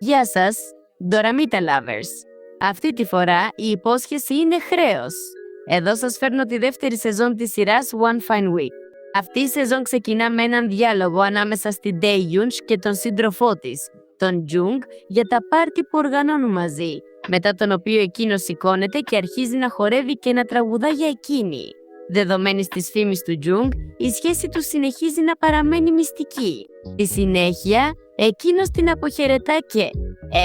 Γεια σας, Doramita Lovers. Αυτή τη φορά η υπόσχεση είναι χρέος. Εδώ σας φέρνω τη δεύτερη σεζόν της σειράς One Fine Week. Αυτή η σεζόν ξεκινά με έναν διάλογο ανάμεσα στην Dae-yoon και τον σύντροφό της, τον Jung, για τα πάρτι που οργανώνουν μαζί, μετά τον οποίο εκείνος σηκώνεται και αρχίζει να χορεύει και να τραγουδά για εκείνη. Δεδομένης της φήμης του Jung, η σχέση του συνεχίζει να παραμένει μυστική. Στη συνέχεια, εκείνος την αποχαιρετά και,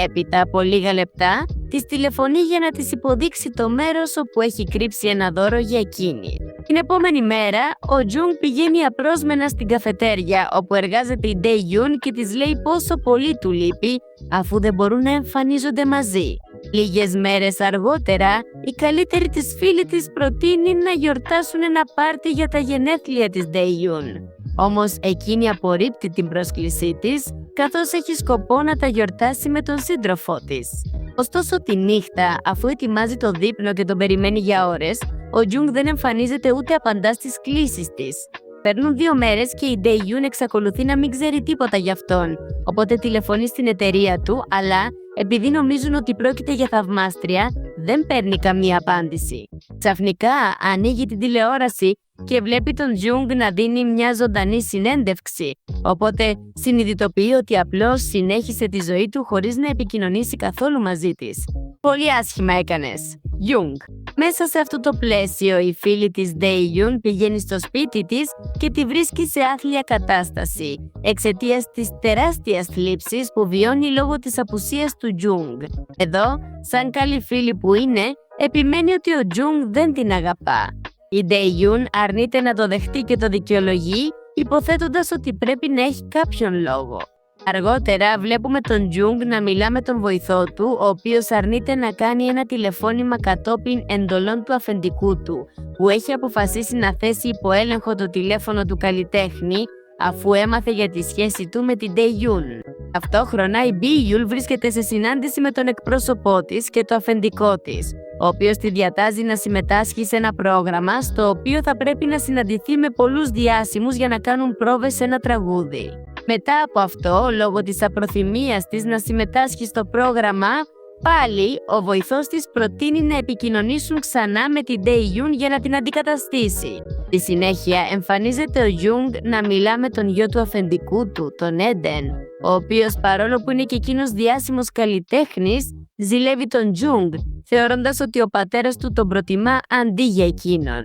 έπειτα από λίγα λεπτά, της τηλεφωνεί για να της υποδείξει το μέρος όπου έχει κρύψει ένα δώρο για εκείνη. Την επόμενη μέρα, ο Jung πηγαίνει απρόσμενα στην καφετέρια όπου εργάζεται η Dae-yoon και της λέει πόσο πολύ του λείπει αφού δεν μπορούν να εμφανίζονται μαζί. Λίγες μέρες αργότερα, η καλύτερη της φίλη της προτείνει να γιορτάσουν ένα πάρτι για τα γενέθλια της Dae-yoon. Όμως εκείνη απορρίπτει την πρόσκλησή της, καθώς έχει σκοπό να τα γιορτάσει με τον σύντροφό της. Ωστόσο τη νύχτα, αφού ετοιμάζει το δείπνο και τον περιμένει για ώρες, ο Jung δεν εμφανίζεται ούτε απαντά στις κλήσεις της. Παίρνουν 2 μέρες και η Dae-yoon εξακολουθεί να μην ξέρει τίποτα γι' αυτόν, οπότε τηλεφωνεί στην εταιρεία του, αλλά επειδή νομίζουν ότι πρόκειται για θαυμάστρια, δεν παίρνει καμία απάντηση. Ξαφνικά ανοίγει την τηλεόραση και βλέπει τον Jung να δίνει μια ζωντανή συνέντευξη, οπότε συνειδητοποιεί ότι απλώς συνέχισε τη ζωή του χωρίς να επικοινωνήσει καθόλου μαζί της. «Πολύ άσχημα έκανες, Jung». Μέσα σε αυτό το πλαίσιο, η φίλη της Dae-yoon πηγαίνει στο σπίτι της και τη βρίσκει σε άθλια κατάσταση, εξαιτίας της τεράστιας θλίψης που βιώνει λόγω της απουσίας του Jung. Εδώ, σαν καλή φίλη που είναι, επιμένει ότι ο Jung δεν την αγαπά. Η Dae-yoon αρνείται να το δεχτεί και το δικαιολογεί, υποθέτοντας ότι πρέπει να έχει κάποιον λόγο. Αργότερα βλέπουμε τον Jung να μιλά με τον βοηθό του, ο οποίος αρνείται να κάνει ένα τηλεφώνημα κατόπιν εντολών του αφεντικού του, που έχει αποφασίσει να θέσει υπό έλεγχο το τηλέφωνο του καλλιτέχνη, αφού έμαθε για τη σχέση του με την Dae-yoon. Ταυτόχρονα η Biyul βρίσκεται σε συνάντηση με τον εκπρόσωπό της και το αφεντικό της, ο οποίος τη διατάζει να συμμετάσχει σε ένα πρόγραμμα στο οποίο θα πρέπει να συναντηθεί με πολλούς διάσημους για να κάνουν πρόβες σε ένα τραγούδι. Μετά από αυτό, λόγω της απροθυμίας της να συμμετάσχει στο πρόγραμμα, πάλι ο βοηθός της προτείνει να επικοινωνήσουν ξανά με την Dae-yoon για να την αντικαταστήσει. Στη συνέχεια εμφανίζεται ο Jung να μιλά με τον γιο του αφεντικού του, τον Eden, ο οποίος παρόλο που είναι και εκείνος διάσημος καλλιτέχνης, ζηλεύει τον Jung, θεωρώντας ότι ο πατέρας του τον προτιμά αντί για εκείνον.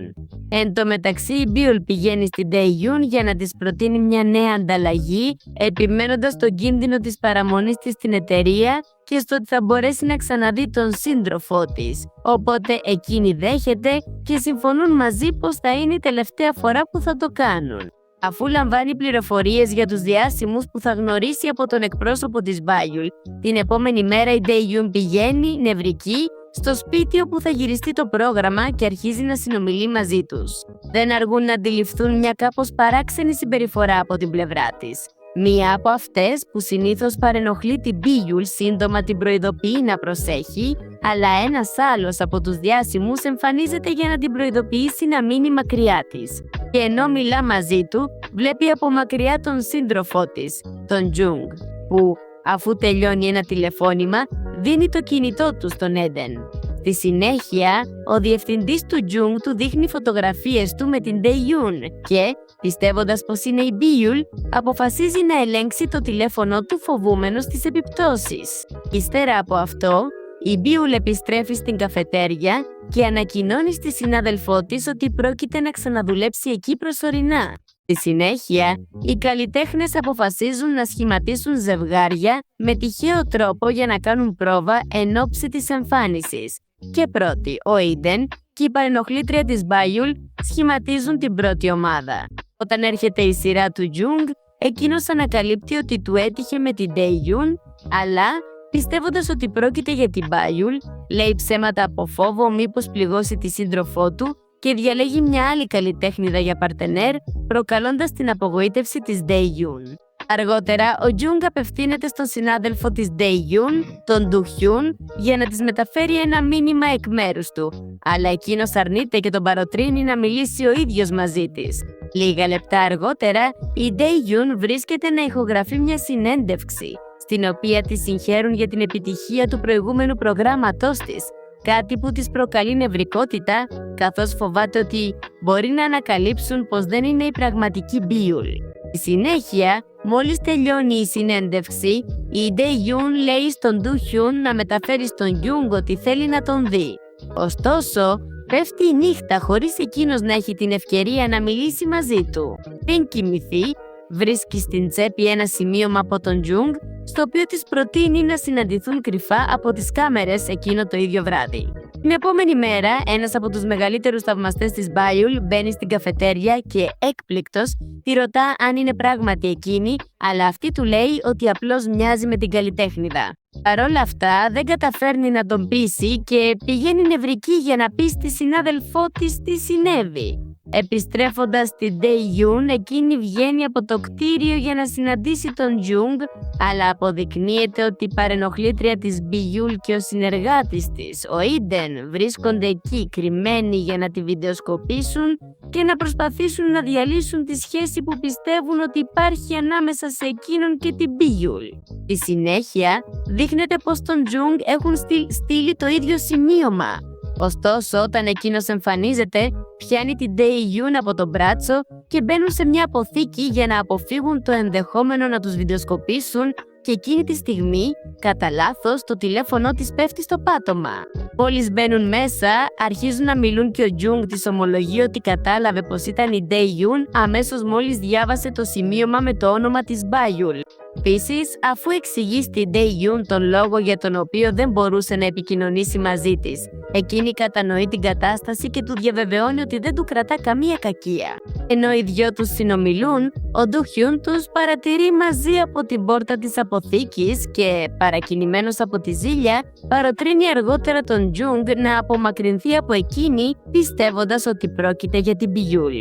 Εν τω μεταξύ, η Biyul πηγαίνει στην Dae-yoon για να της προτείνει μια νέα ανταλλαγή, επιμένοντας τον κίνδυνο της παραμονής της στην εταιρεία και στο ότι θα μπορέσει να ξαναδεί τον σύντροφό της. Οπότε εκείνη δέχεται και συμφωνούν μαζί πως θα είναι η τελευταία φορά που θα το κάνουν. Αφού λαμβάνει πληροφορίες για τους διάσημους που θα γνωρίσει από τον εκπρόσωπο της Biyul, την επόμενη μέρα η Dae-yoon πηγαίνει, νευρική, στο σπίτι όπου θα γυριστεί το πρόγραμμα και αρχίζει να συνομιλεί μαζί τους. Δεν αργούν να αντιληφθούν μια κάπως παράξενη συμπεριφορά από την πλευρά της. Μία από αυτές που συνήθως παρενοχλεί την Biyul σύντομα την προειδοποιεί να προσέχει, αλλά ένας άλλος από τους διάσημους εμφανίζεται για να την προειδοποιήσει να μείνει μακριά της. Και ενώ μιλά μαζί του, βλέπει από μακριά τον σύντροφό της, τον Jung, που, αφού τελειώνει ένα τηλεφώνημα, δίνει το κινητό του στον Eden. Στη συνέχεια, ο διευθυντής του Jung του δείχνει φωτογραφίες του με την Dae-yoon και, πιστεύοντας πως είναι η Biyul, αποφασίζει να ελέγξει το τηλέφωνο του φοβούμενος τις επιπτώσεις. Ύστερα από αυτό, η Biyul επιστρέφει στην καφετέρια και ανακοινώνει στη συνάδελφό της ότι πρόκειται να ξαναδουλέψει εκεί προσωρινά. Στη συνέχεια, οι καλλιτέχνες αποφασίζουν να σχηματίσουν ζευγάρια με τυχαίο τρόπο για να κάνουν πρόβα εν ώψη της εμφάνισης. Και πρώτοι, ο Eden και η παρενοχλήτρια της Biyul σχηματίζουν την πρώτη ομάδα. Όταν έρχεται η σειρά του Jung, εκείνος ανακαλύπτει ότι του έτυχε με την Dae-yoon, αλλά πιστεύοντας ότι πρόκειται για την Biyul, λέει ψέματα από φόβο μήπως πληγώσει τη σύντροφό του και διαλέγει μια άλλη καλλιτέχνηδα για παρτενέρ, προκαλώντας την απογοήτευση της Dae-yoon. Αργότερα, ο Jung απευθύνεται στον συνάδελφο της Dae-yoon, τον Do-hyun, για να της μεταφέρει ένα μήνυμα εκ μέρους του, αλλά εκείνος αρνείται και τον παροτρύνει να μιλήσει ο ίδιος μαζί της. Λίγα λεπτά αργότερα, η Dae-yoon βρίσκεται να ηχογραφεί μια συνέντευξη, στην οποία τη συγχαίρουν για την επιτυχία του προηγούμενου προγράμματός της, κάτι που της προκαλεί νευρικότητα, καθώς φοβάται ότι μπορεί να ανακαλύψουν πως δεν είναι η πραγματική Μπίουλ. Στη συνέχεια, μόλις τελειώνει η συνέντευξη, η Ντέιουν λέει στον Ντουχιούν να μεταφέρει στον Γιούγκ ότι θέλει να τον δει. Ωστόσο, πέφτει η νύχτα χωρίς εκείνος να έχει την ευκαιρία να μιλήσει μαζί του. Πριν κοιμηθεί, βρίσκει στην τσέπη ένα σημείωμα από τον Γιούγκ, στο οποίο της προτείνει να συναντηθούν κρυφά από τις κάμερες εκείνο το ίδιο βράδυ. Την επόμενη μέρα, ένας από τους μεγαλύτερους θαυμαστές της Μπάιουλ μπαίνει στην καφετέρια και, έκπληκτος, τη ρωτά αν είναι πράγματι εκείνη, αλλά αυτή του λέει ότι απλώς μοιάζει με την καλλιτέχνηδα. Παρ' όλα αυτά, δεν καταφέρνει να τον πείσει και πηγαίνει νευρική για να πει στη συνάδελφό της τι συνέβη. Επιστρέφοντας στην Ντέιουν, εκείνη βγαίνει από το κτίριο για να συναντήσει τον Γιούγκ, αλλά αποδεικνύεται ότι η παρενοχλήτρια της Μπιούλ και ο συνεργάτης της, ο Ιντεν, βρίσκονται εκεί κρυμμένοι για να τη βιντεοσκοπήσουν και να προσπαθήσουν να διαλύσουν τη σχέση που πιστεύουν ότι υπάρχει ανάμεσα σε εκείνον και την Μπιούλ. Στη συνέχεια, δείχνεται πως τον Γιούγκ έχουν στείλει το ίδιο σημείωμα. Ωστόσο, όταν εκείνος εμφανίζεται, πιάνει την Ντέιουν από τον μπράτσο και μπαίνουν σε μια αποθήκη για να αποφύγουν το ενδεχόμενο να τους βιντεοσκοπήσουν και εκείνη τη στιγμή, κατά λάθος, το τηλέφωνο της πέφτει στο πάτωμα. Μόλις μπαίνουν μέσα, αρχίζουν να μιλούν και ο Γιούγκ της ομολογεί ότι κατάλαβε πως ήταν η Ντέιουν αμέσως μόλις διάβασε το σημείωμα με το όνομα της Μπάιουλ. Επίσης, αφού εξηγεί στην Ντέιουν τον λόγο για τον οποίο δεν μπορούσε να επικοινωνήσει μαζί της, εκείνη κατανοεί την κατάσταση και του διαβεβαιώνει ότι δεν του κρατά καμία κακία. Ενώ οι δυο τους συνομιλούν, ο Ντουχιούν τους παρατηρεί μαζί από την πόρτα της αποθήκης και, παρακινημένος από τη ζήλια, παροτρύνει αργότερα τον Γιούγκ να απομακρυνθεί από εκείνη, πιστεύοντας ότι πρόκειται για την Μπιούλ.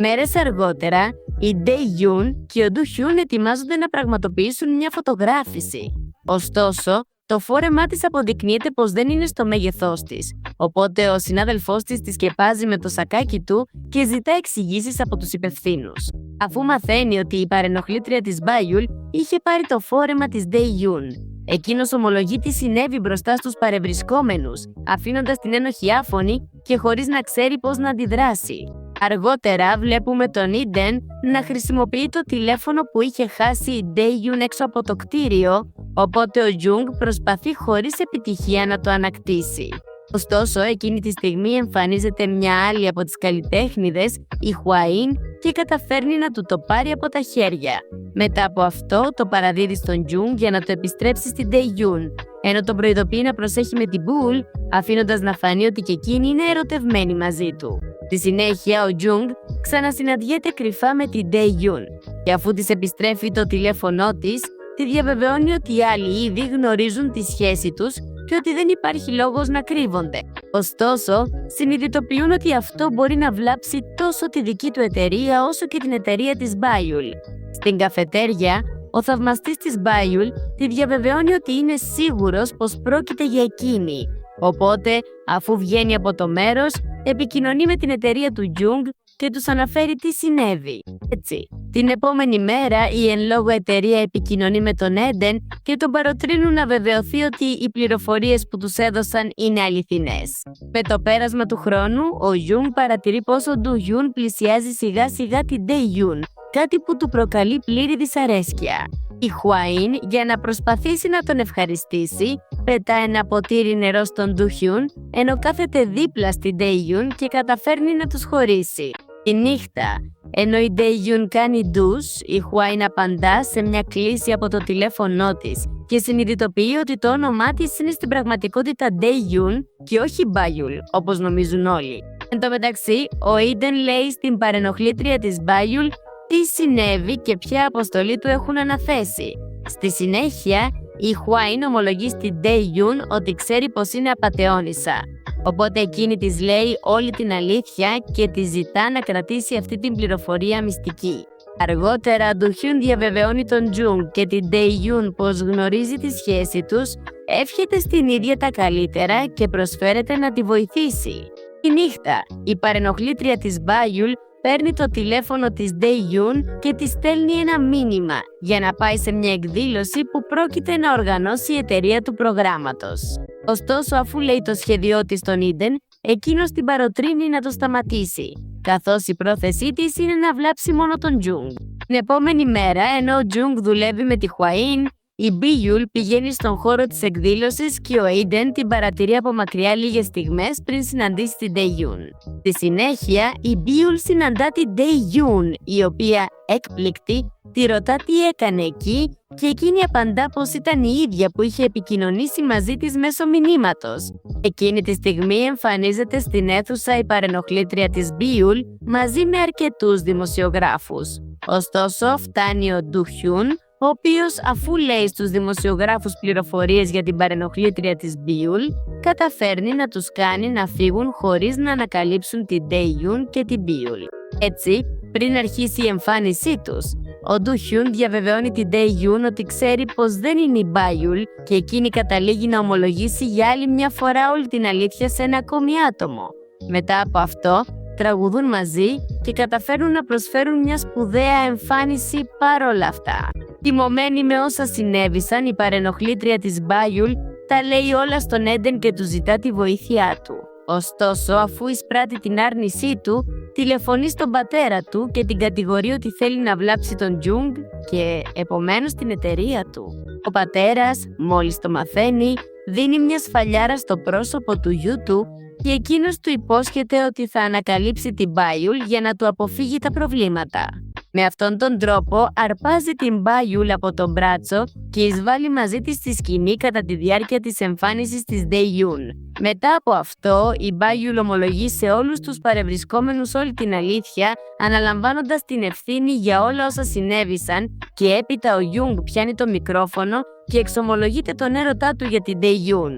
Μέρες αργότερα, η Ντέιουν και ο Ντουχιούν ετοιμάζονται να πραγματοποιήσουν μια φωτογράφηση. Ωστόσο, το φόρεμά της αποδεικνύεται πως δεν είναι στο μέγεθός της, οπότε ο συνάδελφός της τη σκεπάζει με το σακάκι του και ζητά εξηγήσεις από τους υπευθύνους. Αφού μαθαίνει ότι η παρενοχλήτρια της Μπάιουλ είχε πάρει το φόρεμα της Ντέιουν, εκείνος ομολογεί τι συνέβη μπροστά στους παρευρισκόμενους, αφήνοντας την ένοχη άφωνη και χωρίς να ξέρει πώς να αντιδράσει. Αργότερα βλέπουμε τον Ιντεν να χρησιμοποιεί το τηλέφωνο που είχε χάσει η Ντέιουν έξω από το κτίριο, οπότε ο Γιούγκ προσπαθεί χωρίς επιτυχία να το ανακτήσει. Ωστόσο, εκείνη τη στιγμή εμφανίζεται μια άλλη από τις καλλιτέχνηδες, η Χουαΐν, και καταφέρνει να του το πάρει από τα χέρια. Μετά από αυτό, το παραδίδει στον Γιούγκ για να το επιστρέψει στην Ντέιουν, ενώ τον προειδοποιεί να προσέχει με την Μπούλ, αφήνοντας να φανεί ότι και εκείνη είναι ερωτευμένη μαζί του. Στη συνέχεια, ο Γιούγκ ξανασυναντιέται κρυφά με την Ντέιουν και αφού της επιστρέφει το τηλέφωνό της, τη διαβεβαιώνει ότι οι άλλοι ήδη γνωρίζουν τη σχέση τους και ότι δεν υπάρχει λόγος να κρύβονται. Ωστόσο, συνειδητοποιούν ότι αυτό μπορεί να βλάψει τόσο τη δική του εταιρεία όσο και την εταιρεία της Μπάιουλ. Στην καφετέρια, ο θαυμαστής της Μπάιουλ τη διαβεβαιώνει ότι είναι σίγουρος πως πρόκειται για εκείνη. Οπότε, αφού βγαίνει από το μέρος, επικοινωνεί με την εταιρεία του Γιούγκ και τους αναφέρει τι συνέβη. Έτσι, την επόμενη μέρα η εν λόγω εταιρεία επικοινωνεί με τον Έντεν και τον παροτρύνουν να βεβαιωθεί ότι οι πληροφορίες που τους έδωσαν είναι αληθινές. Με το πέρασμα του χρόνου, ο Γιούγκ παρατηρεί πως ο Ντουγιούν πλησιάζει σιγά σιγά την Ντέιουν, κάτι που του προκαλεί πλήρη δυσαρέσκεια. Η Χουαΐν, για να προσπαθήσει να τον ευχαριστήσει, πετά ένα ποτήρι νερό στον Ντουχιούν, ενώ κάθεται δίπλα στην Ντέιουν και καταφέρνει να τους χωρίσει. Τη νύχτα, ενώ η Ντέιουν κάνει ντους, η Χουαΐν απαντά σε μια κλήση από το τηλέφωνό της και συνειδητοποιεί ότι το όνομά της είναι στην πραγματικότητα Ντέιουν και όχι Μπάιουλ, όπως νομίζουν όλοι. Εν τω μεταξύ, ο Ιντεν λέει στην παρενοχλήτρια της Μπάιουλ τι συνέβη και ποια αποστολή του έχουν αναθέσει. Στη συνέχεια, η Χουαΐν ομολογεί στην Ντέιουν ότι ξέρει πως είναι απατεώνισσα. Οπότε εκείνη της λέει όλη την αλήθεια και της ζητά να κρατήσει αυτή την πληροφορία μυστική. Αργότερα, ο Ντουχιούν διαβεβαιώνει τον Γιούγκ και την Ντέιουν πως γνωρίζει τη σχέση τους, εύχεται στην ίδια τα καλύτερα και προσφέρεται να τη βοηθήσει. Τη νύχτα, η παρενοχλήτρια της Μπάιουλ παίρνει το τηλέφωνο της Dae-yoon και της στέλνει ένα μήνυμα για να πάει σε μια εκδήλωση που πρόκειται να οργανώσει η εταιρεία του προγράμματος. Ωστόσο, αφού λέει το σχέδιό της στον Eden, εκείνος την παροτρύνει να το σταματήσει, καθώς η πρόθεσή της είναι να βλάψει μόνο τον Jung. Την επόμενη μέρα, ενώ ο Jung δουλεύει με τη Hwain, η Bi-yul πηγαίνει στον χώρο της εκδήλωσης και ο Eden την παρατηρεί από μακριά λίγες στιγμές πριν συναντήσει την Dae-yoon. Στη συνέχεια, η Bi-yul συναντά την Dae-yoon, η οποία, έκπληκτη, τη ρωτά τι έκανε εκεί και εκείνη απαντά πως ήταν η ίδια που είχε επικοινωνήσει μαζί της μέσω μηνύματος. Εκείνη τη στιγμή εμφανίζεται στην αίθουσα η παρενοχλήτρια της Bi-yul μαζί με αρκετούς δημοσιογράφους. Ωστόσο, φτάνει ο Do-hyun, ο οποίος, αφού λέει στους δημοσιογράφους πληροφορίες για την παρενοχλήτρια της Bi-yul, καταφέρνει να τους κάνει να φύγουν χωρίς να ανακαλύψουν την Dae-yoon και την Bi-yul. Έτσι, πριν αρχίσει η εμφάνισή τους, ο Do-hyun διαβεβαιώνει την Dae-yoon ότι ξέρει πως δεν είναι η Bi-yul και εκείνη καταλήγει να ομολογήσει για άλλη μια φορά όλη την αλήθεια σε ένα ακόμη άτομο. Μετά από αυτό, τραγουδούν μαζί και καταφέρνουν να προσφέρουν μια σπουδαία εμφάνιση παρόλα αυτά. Τιμωμένη με όσα συνέβησαν, η παρενοχλήτρια της Bi-yul τα λέει όλα στον Eden και του ζητά τη βοήθειά του. Ωστόσο, αφού εισπράττει την άρνησή του, τηλεφωνεί στον πατέρα του και την κατηγορεί ότι θέλει να βλάψει τον Jung και επομένως την εταιρεία του. Ο πατέρας, μόλις το μαθαίνει, δίνει μια σφαλιάρα στο πρόσωπο του γιού του και εκείνος του υπόσχεται ότι θα ανακαλύψει την Bi-yul για να του αποφύγει τα προβλήματα. Με αυτόν τον τρόπο αρπάζει την Bi-yul από τον μπράτσο και εισβάλλει μαζί της στη σκηνή κατά τη διάρκεια της εμφάνισης της Dae-yoon. Μετά από αυτό, η Bi-yul ομολογεί σε όλους τους παρευρισκόμενους όλη την αλήθεια, αναλαμβάνοντας την ευθύνη για όλα όσα συνέβησαν και έπειτα ο Jung πιάνει το μικρόφωνο και εξομολογείται τον έρωτά του για την Dae-yoon.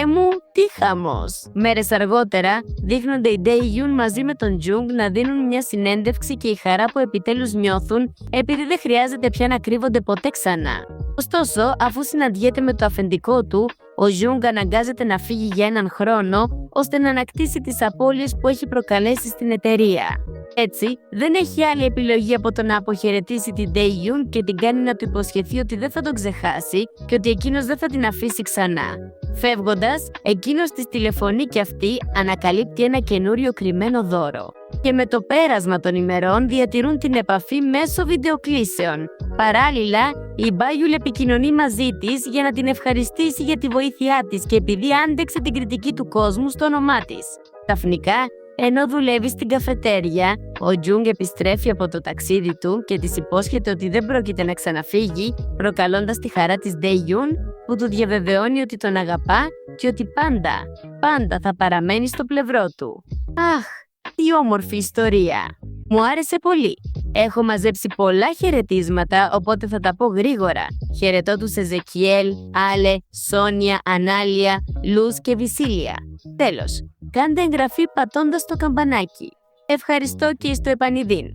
Μου, τι χαμός! Μέρες αργότερα, δείχνονται η Dae-yoon μαζί με τον Jung να δίνουν μια συνέντευξη και η χαρά που επιτέλους νιώθουν επειδή δεν χρειάζεται πια να κρύβονται ποτέ ξανά. Ωστόσο, αφού συναντιέται με το αφεντικό του, ο Jung αναγκάζεται να φύγει για έναν χρόνο ώστε να ανακτήσει τις απώλειες που έχει προκαλέσει στην εταιρεία. Έτσι, δεν έχει άλλη επιλογή από το να αποχαιρετήσει την Dae-yoon και την κάνει να του υποσχεθεί ότι δεν θα τον ξεχάσει και ότι εκείνος δεν θα την αφήσει ξανά. Φεύγοντας, εκείνος της τηλεφωνεί και αυτή ανακαλύπτει ένα καινούριο κρυμμένο δώρο. Και με το πέρασμα των ημερών διατηρούν την επαφή μέσω βιντεοκλήσεων. Παράλληλα, η Bi-yul επικοινωνεί μαζί της για να την ευχαριστήσει για τη βοήθειά της και επειδή άντεξε την κριτική του κόσμου στο όνομά της. Ξαφνικά, ενώ δουλεύει στην καφετέρια, ο Jung επιστρέφει από το ταξίδι του και της υπόσχεται ότι δεν πρόκειται να ξαναφύγει, προκαλώντας τη χαρά της Dae-yoon που του διαβεβαιώνει ότι τον αγαπά και ότι πάντα θα παραμένει στο πλευρό του. Αχ, τι όμορφη ιστορία! Μου άρεσε πολύ. Έχω μαζέψει πολλά χαιρετίσματα, οπότε θα τα πω γρήγορα. Χαιρετώ τους Εζεκιέλ, Άλε, Σόνια, Ανάλια, Λούς και Βυσίλια. Τέλος, κάντε εγγραφή πατώντας το καμπανάκι. Ευχαριστώ και στο επανειδήν.